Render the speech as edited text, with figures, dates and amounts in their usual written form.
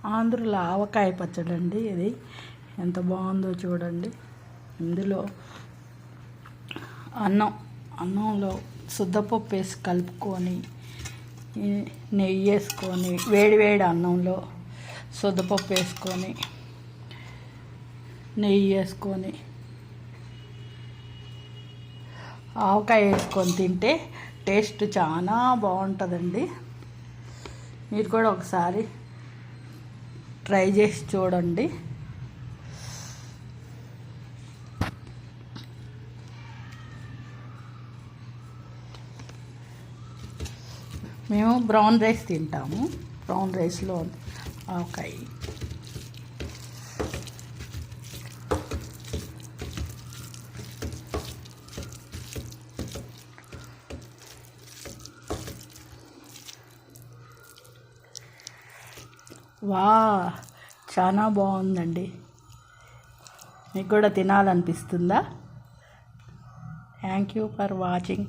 ఆంధ్రుల ఆవకాయ పచ్చడి అండి. ఇది ఎంత బాగుందో చూడండి. ఇందులో అన్నంలో శుద్ధపప్పు వేసి కలుపుకొని నెయ్యి వేసుకొని వేడి అన్నంలో శుద్ధపప్పు వేసుకొని నెయ్యి వేసుకొని ఆవకాయ వేసుకొని తింటే టేస్ట్ చాలా బాగుంటుందండి. మీరు కూడా ఒకసారి ట్రై చేసి చూడండి. మేము బ్రౌన్ రైస్ తింటాము. బ్రౌన్ రైస్లో ఆవకాయ. చాలా బాగుందండి. మీకు కూడా తినాలనిపిస్తుందా? Thank you for watching.